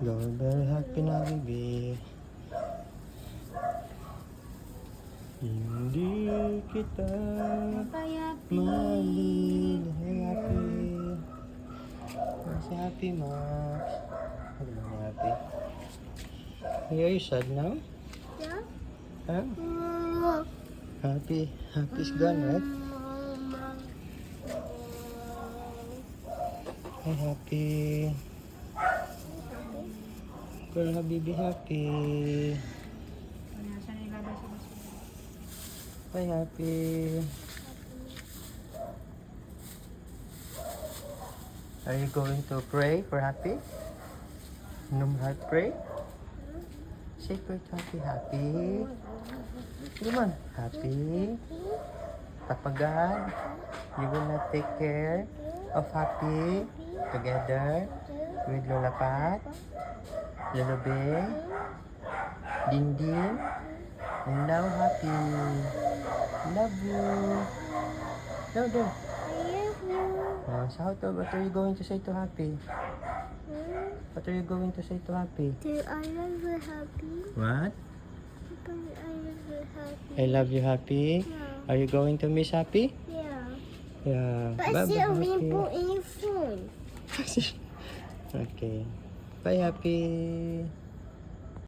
You're very happy na, baby. Hindi kita malil. Hey, happy. Si Happy, Max. Ano ba ni Happy? Hey, are you sad now? Yeah. Huh? Happy's gone, right? Hey, Happy. Girl, Habibi, Happy. Hi, Happy. Are you going to pray for Happy? Heart pray? Say prayer to Happy. Happy. Come on. Happy. Papa God, you will not take care of Happy together with Lola Pat, Lolo Beng, Ding Ding, and now Happy. Love you. No, no. So what are you going to say to Happy? What are you going to say to Happy? Do I love you, Happy? What? I love you, Happy. I love you, Happy. Yeah. Are you going to miss Happy? Yeah. Yeah. But Bye, still Happy. being put in your phone. Okay. Bye, Happy.